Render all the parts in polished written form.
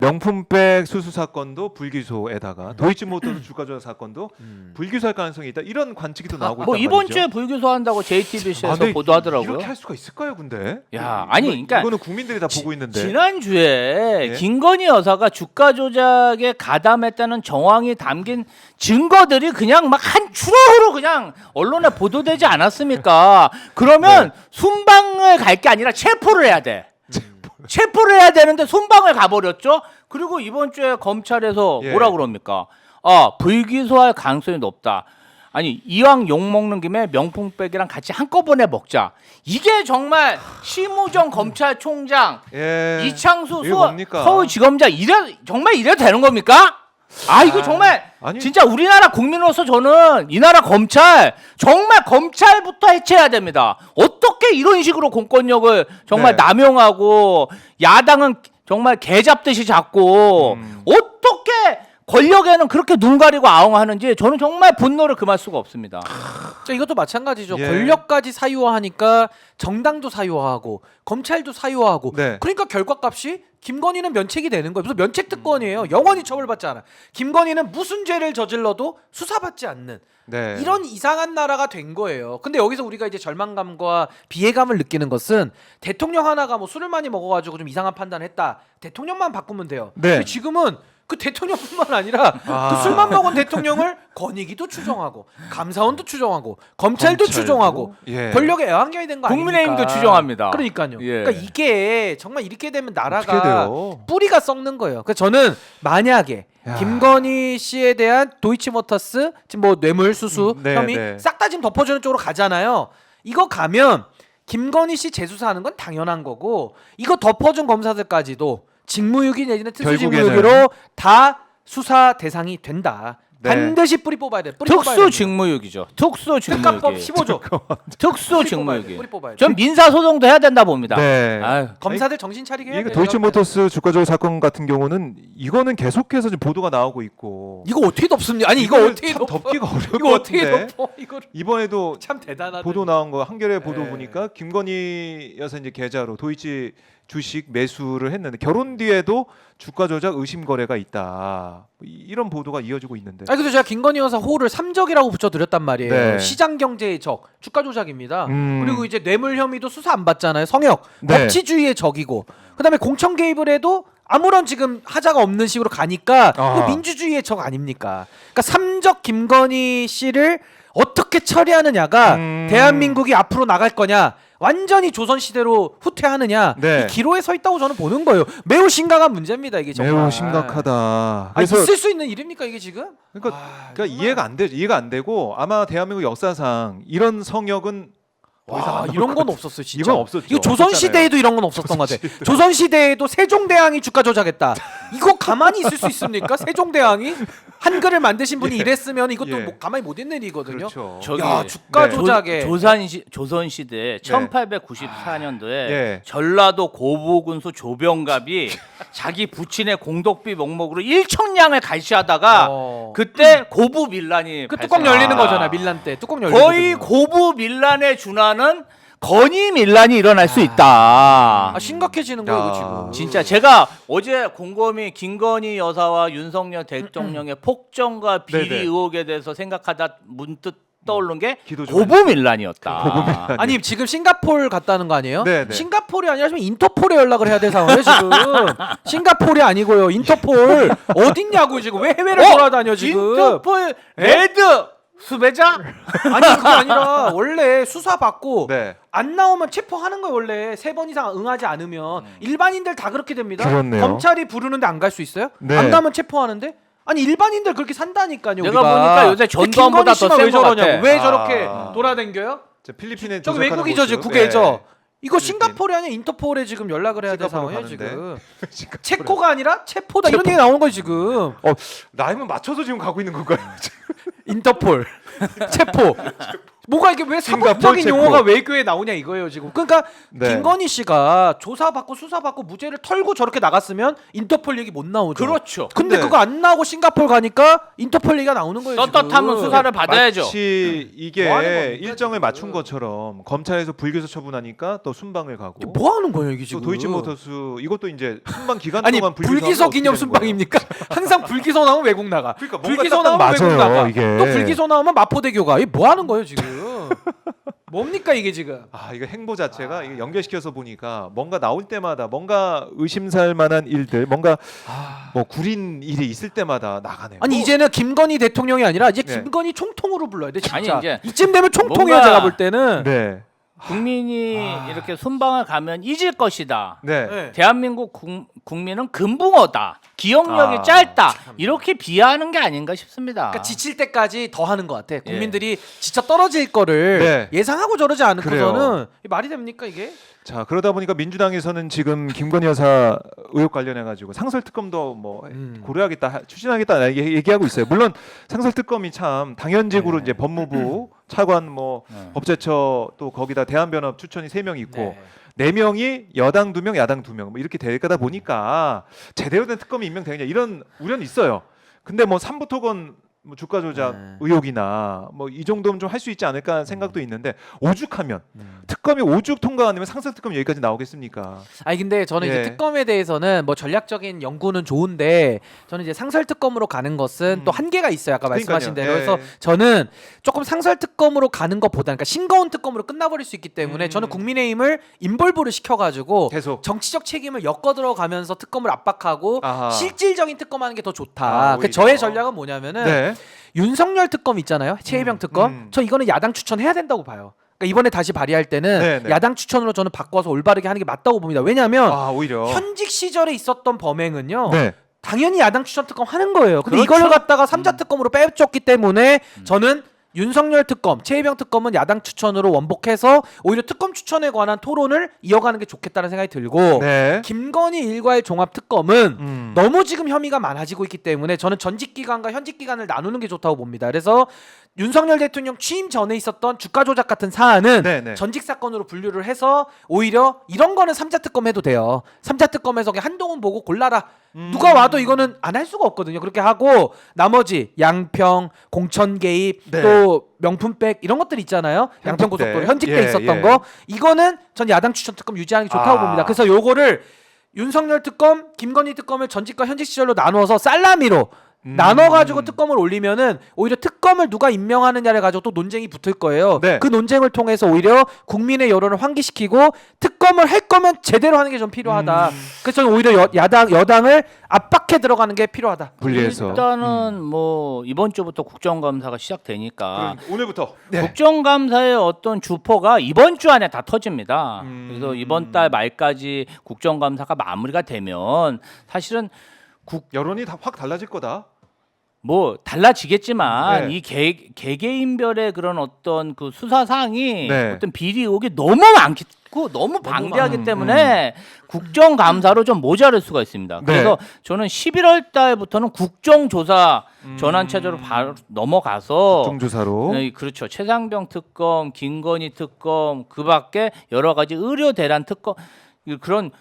명품백 수수 사건도 불기소에다가 도이치모터스 주가 조작 사건도 불기소할 가능성이 있다. 이런 관측이 또 나오고 뭐 있단 이번 말이죠. 주에 불기소한다고 JTBC에서 근데 보도하더라고요. 이렇게 할 수가 있을까요, 근데? 야, 아니, 그러니까 이거는 국민들이 다 보고 있는데. 지난주에 예? 김건희 여사가 주가 조작에 가담했다는 정황이 담긴 증거들이 그냥 막 한 추럭으로 그냥 언론에 보도되지 않았습니까? 그러면 순방을 갈 게 아니라 체포를 해야 돼. 체포를 해야 되는데 순방을 가버렸죠. 그리고 이번 주에 검찰에서 예. 뭐라 그럽니까? 불기소할 가능성이 높다. 아니 이왕 욕 먹는 김에 명품백이랑 같이 한꺼번에 먹자. 이게 정말 심우정 검찰총장 예. 이창수 이게 뭡니까? 서울지검장 정말 이래도 되는 겁니까? 이거 정말 아니. 진짜 우리나라 국민으로서 저는 이 나라 검찰 정말 검찰부터 해체해야 됩니다. 어떻게 이런 식으로 공권력을 정말 네. 남용하고 야당은 정말 개 잡듯이 잡고 어떻게 권력에는 그렇게 눈 가리고 아웅하는지 저는 정말 분노를 금할 수가 없습니다. 자, 이것도 마찬가지죠. 예. 권력까지 사유화하니까 정당도 사유화하고 검찰도 사유화하고 네. 그러니까 결과값이 김건희는 면책이 되는 거예요. 무슨 면책 특권이에요. 영원히 처벌받지 않아. 김건희는 무슨 죄를 저질러도 수사받지 않는 네. 이런 이상한 나라가 된 거예요. 근데 여기서 우리가 이제 절망감과 비애감을 느끼는 것은 대통령 하나가 뭐 술을 많이 먹어가지고 좀 이상한 판단을 했다. 대통령만 바꾸면 돼요. 네. 근데 지금은 그 대통령뿐만 아니라 그 술만 먹은 대통령을 권익위도 추정하고 감사원도 추정하고 검찰도 추정하고 예. 권력의 애완견이 된 거 아닙니까? 국민의힘도 추정합니다. 그러니까요. 예. 그러니까 이게 정말 이렇게 되면 어떻게 나라가 돼요? 뿌리가 썩는 거예요. 그래서 저는 만약에 야. 김건희 씨에 대한 도이치모터스 지금 뭐 뇌물 수수 네, 혐의 네. 싹 다 지금 덮어주는 쪽으로 가잖아요. 이거 가면 김건희 씨 재수사하는 건 당연한 거고 이거 덮어준 검사들까지도 직무유기 내지는 특수직무유기로 다 수사 대상이 된다. 네. 반드시 뿌리 뽑아야 돼. 뿌리 뽑아야 특수 됩니다. 직무유기죠. 특수 특가법 직무유기. 15조. 특수 뿌리 뽑아야 돼. 직무유기. 뿌리 뽑아야 돼. 전 민사 소송도 해야 된다 봅니다. 네. 아유. 검사들 정신 차리게 해야 이게 돼요. 도이치모터스 주가 조작 사건 같은 경우는 이거는 계속해서 지금 보도가 나오고 있고 이거 어떻게 덮습니까? 아니 이거 이거를 어떻게 참 덮어? 덮기가 어려울 이거 것 어떻게 같은데. 덮어? 이거 이번에도 참 대단하다. 보도 나온 거 한겨레 보도 네. 보니까 김건희 여사 이제 계좌로 도이치 주식 매수를 했는데 결혼 뒤에도 주가 조작 의심 거래가 있다. 이런 보도가 이어지고 있는데. 아니 근데 제가 김건희 여사 호를 삼적이라고 붙여드렸단 말이에요. 네. 시장 경제의 적, 주가 조작입니다. 음. 그리고 이제 뇌물 혐의도 수사 안 받잖아요. 성역, 네. 법치주의의 적이고. 그다음에 공천 개입을 해도 아무런 지금 하자가 없는 식으로 가니까 이거 민주주의의 적 아닙니까? 그러니까 삼적 김건희 씨를 어떻게 처리하느냐가 대한민국이 앞으로 나갈 거냐. 완전히 조선시대로 후퇴하느냐 네. 이 기로에 서 있다고 저는 보는 거예요. 매우 심각한 문제입니다 이게 정말. 매우 심각하다. 그래서 있을 수 있는 일입니까 이게 지금? 그러니까, 정말. 이해가 안 되고 아마 대한민국 역사상 이런 성역은 더 이상 와, 안 나올 이런 것 건 같아요. 없었어요 진짜. 이건 없었죠. 이거 조선 시대에도 이런 건 없었던 것 같아. 조선 시대에도 세종대왕이 주가 조작했다. 이거 가만히 있을 수 있습니까? 세종대왕이 한글을 만드신 분이 이랬으면 이것도 예. 뭐 가만히 못 있는 일이거든요. 그렇죠. 저기 야 주가 네. 조작에 조선 시대 1894년도에 예. 전라도 고부군수 조병갑이 자기 부친의 공덕비 명목으로 1천량을 갈취하다가 어. 그때 고부 밀란이 그 뚜껑 발생했다. 열리는 거잖아 밀란 때 뚜껑 열리는 거의 고부 밀란에 준하는 건의 밀란이 일어날 수 있다. 아 심각해지는 거예요 이거 지금. 진짜 제가 어제 곰곰이 김건희 여사와 윤석열 대통령의 폭정과 비리 네네. 의혹에 대해서 생각하다 문득 떠오른 게 기도 좀 고부 밀란이었다. 고부 밀란. 아니 지금 싱가포르 갔다는 거 아니에요? 네, 네. 싱가포르이 아니라 지금 인터폴에 연락을 해야 될 상황이에요 지금. 싱가포르이 아니고요 인터폴 어딨냐고 지금 왜 해외를 돌아다녀 지금. 인터폴 레드 수배자? 아니 그게 아니라 원래 수사 받고 네. 안 나오면 체포하는 거예요 원래 3번 이상 응하지 않으면 일반인들 다 그렇게 됩니다. 그렇네요. 검찰이 부르는데 안 갈 수 있어요? 네. 안 가면 체포하는데 아니 일반인들 그렇게 산다니까요. 내가 우리가. 보니까 요새 근데 전두환보다 김건희 씨만 더 센 왜 것 저러냐고 같아. 왜 저렇게 아. 돌아댕겨요? 필리핀에 저기 도착하는 외국이죠 모습. 지금 국외죠. 네. 이거 필리핀. 싱가포르이 아니라 인터폴에 지금 연락을 해야 될 싱가포르 상황이에요 가는데. 지금. 체코가 아니라 체포다 이런 얘기 나오는 거예요 지금. 라임은 맞춰서 지금 가고 있는 건가요? 인터폴 체포 뭐가 이게 왜 싱가포르, 사법적인 체코. 용어가 외교에 나오냐 이거예요 지금. 그러니까 네. 김건희 씨가 조사받고 수사받고 무죄를 털고 저렇게 나갔으면 인터폴 얘기 못 나오죠. 그렇죠. 근데 근데 그거 안 나오고 싱가포르 가니까 인터폴 얘기가 나오는 거예요. 떳떳하면 지금. 수사를 받아야죠. 마치 이게 뭐 하는 겁니까, 일정을 지금? 맞춘 것처럼 검찰에서 불기소 처분하니까 또 순방을 가고 이게 뭐 하는 거예요 이게 또 지금? 도이치모터스 이것도 이제 순방 기간 아니 동안 불기소 기념 순방입니까? 항상 불기소 나오면 외국 나가. 그러니까 뭔가 불기소 딱 나오면 외국 맞아요, 나가. 이게. 또 불기소 나오면 마포대교가. 이게 뭐 하는 거예요 지금? 뭡니까 이게 지금? 아 이거 행보 자체가 이게 연결시켜서 보니까 뭔가 나올 때마다 뭔가 의심살 만한 일들 뭔가 뭐 구린 일이 있을 때마다 나가네요. 아니 이제는 김건희 대통령이 아니라 이제 네. 김건희 총통으로 불러야 돼 진짜. 아니, 이제 이쯤 되면 총통이야 뭔가- 제가 볼 때는. 네. 국민이 이렇게 순방을 가면 잊을 것이다. 네. 네. 대한민국 국민은 금붕어다. 기억력이 아, 짧다. 이렇게 비하하는 게 아닌가 싶습니다. 그러니까 지칠 때까지 더 하는 것 같아. 국민들이 지쳐 떨어질 거를 네. 예상하고 저러지 않고서는 그래요. 이게 말이 됩니까 이게? 자 그러다 보니까 민주당에서는 지금 김건희 여사 의혹 관련해 가지고 상설 특검도 뭐 고려하겠다 추진하겠다 얘기하고 있어요. 물론 상설 특검이 참 당연직으로 네. 이제 법무부 차관 뭐 법제처 또 거기다 대한변협 추천이 3명 있고 네 명이 여당 2명, 야당 2명 뭐 이렇게 되다 보니까 제대로 된 특검이 임명되느냐 이런 우려는 있어요. 근데 뭐 삼부토건 뭐 주가 조작 네. 의혹이나 뭐 이 정도면 좀 할 수 있지 않을까 하는 생각도 있는데 오죽하면 특검이 오죽 통과 안 되면 상설 특검 여기까지 나오겠습니까? 아니 근데 저는 예. 이제 특검에 대해서는 뭐 전략적인 연구는 좋은데 저는 이제 상설 특검으로 가는 것은 또 한계가 있어요. 아까 말씀하신 대로. 그러니까요. 그래서 예. 저는 조금 상설 특검으로 가는 것보다 그러니까 싱거운 특검으로 끝나버릴 수 있기 때문에 저는 국민의힘을 인볼브를 시켜가지고 계속 정치적 책임을 엮어 들어가면서 특검을 압박하고 아하. 실질적인 특검하는 게 더 좋다. 아, 그 오히려. 저의 전략은 뭐냐면은 네. 윤석열 특검 있잖아요. 최혜병 특검. 저 이거는 야당 추천해야 된다고 봐요. 그러니까 이번에 다시 발의할 때는 네, 네. 야당 추천으로 저는 바꿔서 올바르게 하는 게 맞다고 봅니다. 왜냐하면 아 오히려 현직 시절에 있었던 범행은요. 네. 당연히 야당 추천 특검 하는 거예요. 근데 그렇죠. 이걸 갖다가 삼자 특검으로 빼줬기 때문에 저는 윤석열 특검, 최혜병 특검은 야당 추천으로 원복해서 오히려 특검 추천에 관한 토론을 이어가는 게 좋겠다는 생각이 들고 네. 김건희 일괄 종합 특검은 음. 너무 지금 혐의가 많아지고 있기 때문에 저는 전직 기간과 현직 기간을 나누는 게 좋다고 봅니다. 그래서 윤석열 대통령 취임 전에 있었던 주가 조작 같은 사안은 네네. 전직 사건으로 분류를 해서 오히려 이런 거는 삼자 특검 해도 돼요. 삼자 특검에서 그냥 한동훈 보고 골라라. 누가 와도 이거는 안 할 수가 없거든요. 그렇게 하고 나머지 양평, 공천 개입, 네. 또 명품백 이런 것들 있잖아요. 양평 현직 때. 고속도로 현직 때 예, 있었던 예. 거 이거는 전 야당 추천 특검 유지하는 게 좋다고 아. 봅니다. 그래서 요거를 윤석열 특검, 김건희 특검을 전직과 현직 시절로 나누어서 살라미로 나눠가지고 특검을 올리면은 오히려 특검을 누가 임명하느냐를 가지고 또 논쟁이 붙을 거예요. 네. 그 논쟁을 통해서 오히려 국민의 여론을 환기시키고 특검을 할 거면 제대로 하는 게 좀 필요하다. 그래서 저는 오히려 여당을 압박해 들어가는 게 필요하다. 분리해서 일단은 뭐 이번 주부터 국정감사가 시작되니까 그러니까 오늘부터 네. 국정감사의 어떤 주포가 이번 주 안에 다 터집니다. 그래서 이번 달 말까지 국정감사가 마무리가 되면 사실은 여론이 다 확 달라질 거다. 뭐 달라지겠지만 네. 이 개개인별의 그런 어떤 그 수사 사항이 네. 어떤 비리 의혹이 너무 많고 너무 방대하기 때문에 국정감사로 좀 모자랄 수가 있습니다. 네. 그래서 저는 11월 달부터는 국정조사 전환 체제로 바로 넘어가서 국정조사로 네, 그렇죠. 최상병 특검, 김건희 특검, 그밖에 여러 가지 의료 대란 특검 그런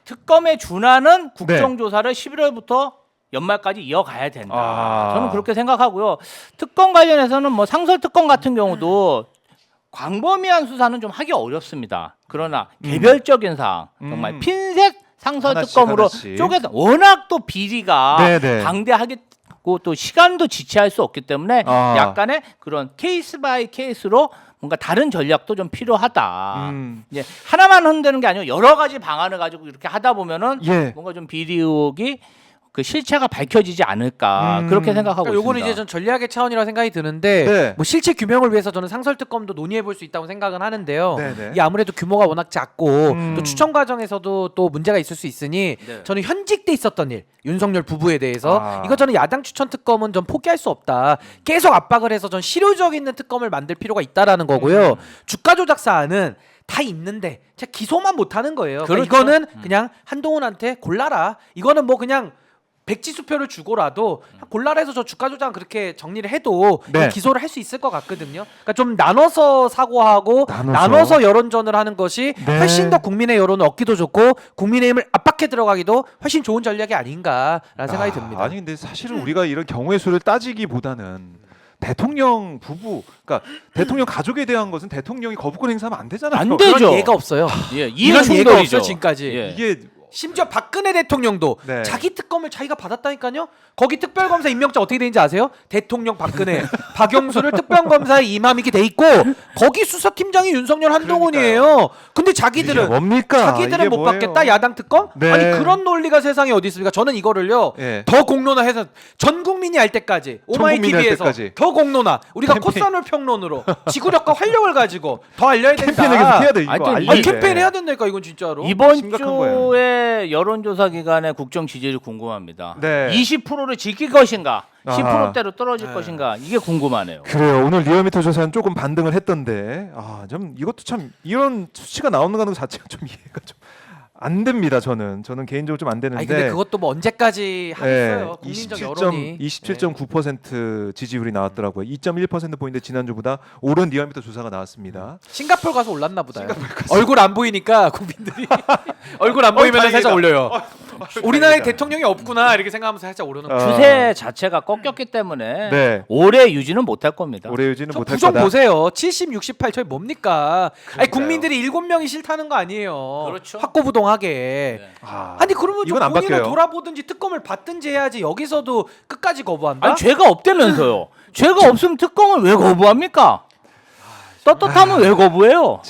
특검에 준하는 국정조사를 11월부터 연말까지 이어가야 된다. 아. 저는 그렇게 생각하고요. 특검 관련해서는 뭐 상설 특검 같은 경우도 광범위한 수사는 좀 하기 어렵습니다. 그러나 개별적인 사항, 정말 핀셋 상설 하나씩, 특검으로 하나씩. 쪼개서 워낙 또 비리가 네네. 방대하고 또 시간도 지체할 수 없기 때문에 아. 약간의 그런 케이스 바이 케이스로 뭔가 다른 전략도 좀 필요하다. 이제 하나만 흔드는 게 아니고 여러 가지 방안을 가지고 이렇게 하다 보면은 예. 뭔가 좀 비리 의혹이 그 실체가 밝혀지지 않을까 그렇게 생각하고 그러니까 요거는 있습니다. 이제 전 전략의 차원이라고 생각이 드는데 네. 뭐 실체 규명을 위해서 저는 상설 특검도 논의해 볼 수 있다고 생각은 하는데요. 네네. 이게 아무래도 규모가 워낙 작고 또 추천 과정에서도 또 문제가 있을 수 있으니 네. 저는 현직 때 있었던 일 윤석열 부부에 대해서 아. 이거 저는 야당 추천 특검은 좀 포기할 수 없다. 계속 압박을 해서 전 실효적 있는 특검을 만들 필요가 있다라는 거고요. 주가 조작 사안은 다 있는데 제가 기소만 못 하는 거예요. 그러니까 그렇죠. 이거는 그냥 한동훈한테 골라라. 이거는 뭐 그냥 백지수표를 주고라도 골라라해서 저 주가 조작 그렇게 정리를 해도 네. 기소를 할 수 있을 것 같거든요. 그러니까 좀 나눠서 사고하고 나눠서 여론전을 하는 것이 네. 훨씬 더 국민의 여론을 얻기도 좋고 국민의힘을 압박해 들어가기도 훨씬 좋은 전략이 아닌가라는 생각이 듭니다. 아니 근데 사실은 우리가 이런 경우의 수를 따지기보다는 대통령 부부, 그러니까 대통령 가족에 대한 것은 대통령이 거부권 행사하면 안 되잖아요. 안 되죠. 그런 예가 없어요. 예, 이런 예가 이해충돌이죠. 없어요 지금까지. 예. 이게 심지어 박근혜 대통령도 네. 자기 특검을 자기가 받았다니까요. 거기 특별검사 임명장 어떻게 되는지 아세요? 대통령 박근혜, 박영수를 특별검사에 임함이게 돼 있고 거기 수사팀장이 윤석열 한동훈이에요. 근데 이게 자기들은 뭡니까? 자기들은 이게 못 뭐예요? 받겠다 야당 특검? 네. 아니 그런 논리가 세상에 어디 있습니까? 저는 이거를요 예. 더 공론화해서 전 국민이 알 때까지 오마이 국민이 알 TV에서 때까지. 더 공론화 우리가 캠페인. 콧선을 평론으로 지구력과 활력을 가지고 더 알려야 된다. 캠페인을 계속 해야 돼 이거. 아니, 또 알리게. 아니 캠페인 해야 된다니까 이건 진짜로. 이번 심각한 주에 여론조사 기간의 국정 지지율이 궁금합니다. 네. 20%를 지킬 것인가, 아하. 10%대로 떨어질 네. 것인가 이게 궁금하네요. 그래요. 오늘 리얼미터 조사는 조금 반등을 했던데 좀 이것도 참 이런 수치가 나오는 거 자체가 좀 이해가 좀 안 됩니다. 저는 개인적으로 좀 안 되는데. 아니 근데 그것도 뭐 언제까지 하겠어요? 네, 국민적 여론이 27.9% 지지율이 나왔더라고요. 2.1% 포인트 지난주보다 오른 리얼미터 조사가 나왔습니다. 싱가포르 가서 올랐나 보다. 얼굴 안 보이니까 국민들이 얼굴 안 보이면 다행이다. 살짝 올려요. 우리나라에 다행이다. 대통령이 없구나 이렇게 생각하면서 살짝 오르는 거. 추세 자체가 꺾였기 때문에 네. 오래 유지는 못할 겁니다. 올해 유지는 저 못할 부정 거다. 보세요. 70, 68 저희 뭡니까? 아니 그러니까요. 국민들이 7명이 싫다는 거 아니에요. 그렇죠. 확고부동하게. 네. 아니 그러면 좀 이건 안 본인을 바뀌어요. 돌아보든지 특검을 받든지 해야지 여기서도 끝까지 거부한다? 아니 죄가 없다면서요. 죄가 없으면 특검을 왜 거부합니까? 떳떳하면 왜 거부해요?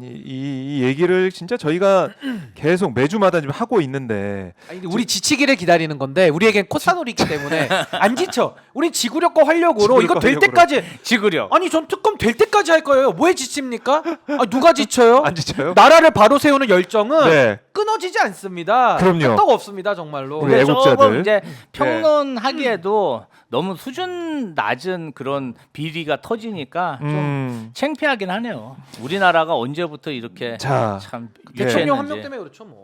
이 얘기를 진짜 저희가 계속 매주마다 지금 하고 있는데 아니, 근데 우리 지치기를 기다리는 건데 우리에겐 콧사놀이 있기 때문에 안 지쳐. 우리 지구력과 활력으로 이거 지구력과 될 활력으로. 때까지 지구력. 아니 전 특검 될 때까지 할 거예요. 뭐에 지칩니까? 아, 누가 지쳐요? 안 지쳐요? 나라를 바로 세우는 열정은 네. 끊어지지 않습니다. 그럼요. 끄떡 없습니다 정말로. 우리 근데 애국자들. 조금 이제 평론하기에도 너무 수준 낮은 그런 비리가 터지니까 좀 창피하긴 하네요. 우리나라가 언제부터 이렇게 자, 참 대통령 한 유치했는지. 명 때문에 그렇죠 뭐.